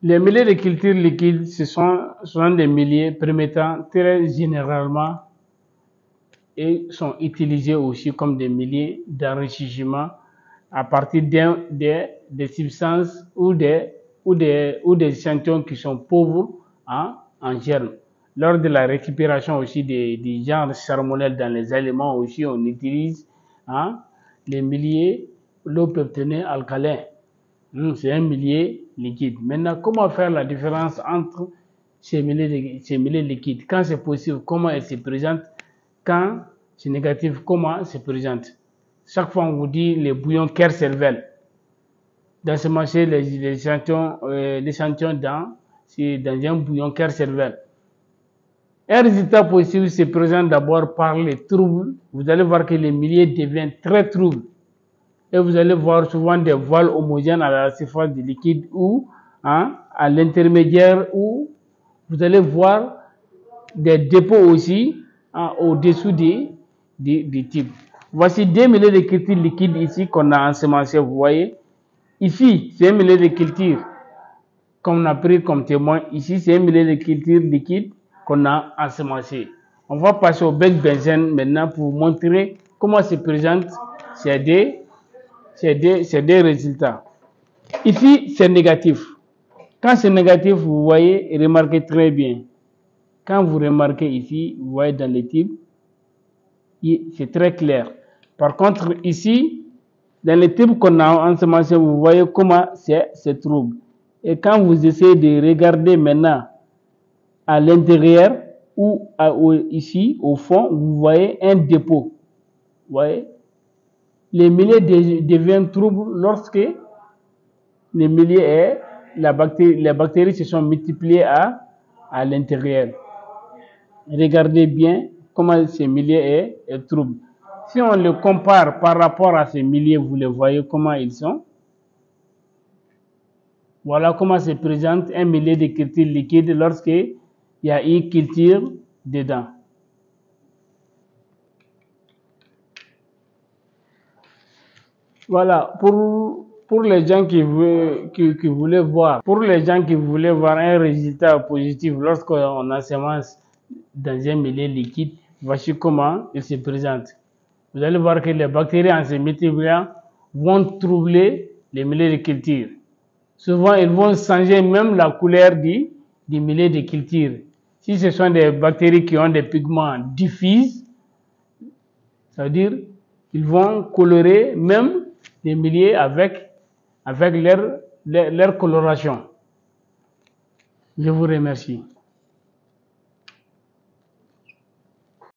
Les milliers de cultures liquides, ce sont des milliers permettant très généralement et sont utilisés aussi comme des milliers d'enrichissement à partir des substances ou des échantillons qui sont pauvres en germes. Lors de la récupération aussi des genres salmonelles dans les aliments aussi, on utilise les milliers l'eau peptonée alcalin. C'est un millier liquide. Maintenant, comment faire la différence entre ces milliers liquides? Quand c'est possible, comment elles se présentent? Quand c'est négatif, comment se présente? Chaque fois, on vous dit les bouillons Kerr-Cervelle. D'ensemencer l'échantillon dans un bouillon Kerr-Cervelle. Un résultat possible se présente d'abord par les troubles. Vous allez voir que les milliers deviennent très troubles. Et vous allez voir souvent des voiles homogènes à la surface du liquide ou à l'intermédiaire, où vous allez voir des dépôts aussi au-dessous des types. Voici 2 milliers de cultures liquides ici qu'on a ensemencé. Vous voyez, ici c'est 1 millier de cultures qu'on a pris comme témoin. Ici c'est 1 millier de cultures liquides qu'on a ensemencé. On va passer au bec benzène maintenant pour vous montrer comment se présentent ces deux résultats. Ici c'est négatif. Quand c'est négatif, vous voyez, remarquez très bien. Quand vous remarquez ici, vous voyez dans les types, c'est très clair. Par contre, ici, dans les types qu'on a ensemencés, vous voyez comment c'est trouble. Et quand vous essayez de regarder maintenant à l'intérieur ou ici, au fond, vous voyez un dépôt. Vous voyez? Les milliers deviennent troubles lorsque les milliers les bactéries se sont multipliées à l'intérieur. Regardez bien comment ces milliers est trouble. Si on le compare par rapport à ces milliers, vous les voyez comment ils sont. Voilà comment se présente un millier de cultures liquides lorsqu'il y a une culture dedans. Voilà, pour les gens qui voulaient voir, un résultat positif lorsqu'on ensemence dans un milieu liquide, voici comment il se présente. Vous allez voir que les bactéries en se multipliant vont troubler les milliers de cultures. Souvent, ils vont changer même la couleur du milieu de culture. Si ce sont des bactéries qui ont des pigments diffus, ça veut dire qu'ils vont colorer même les milliers avec leur coloration. Je vous remercie.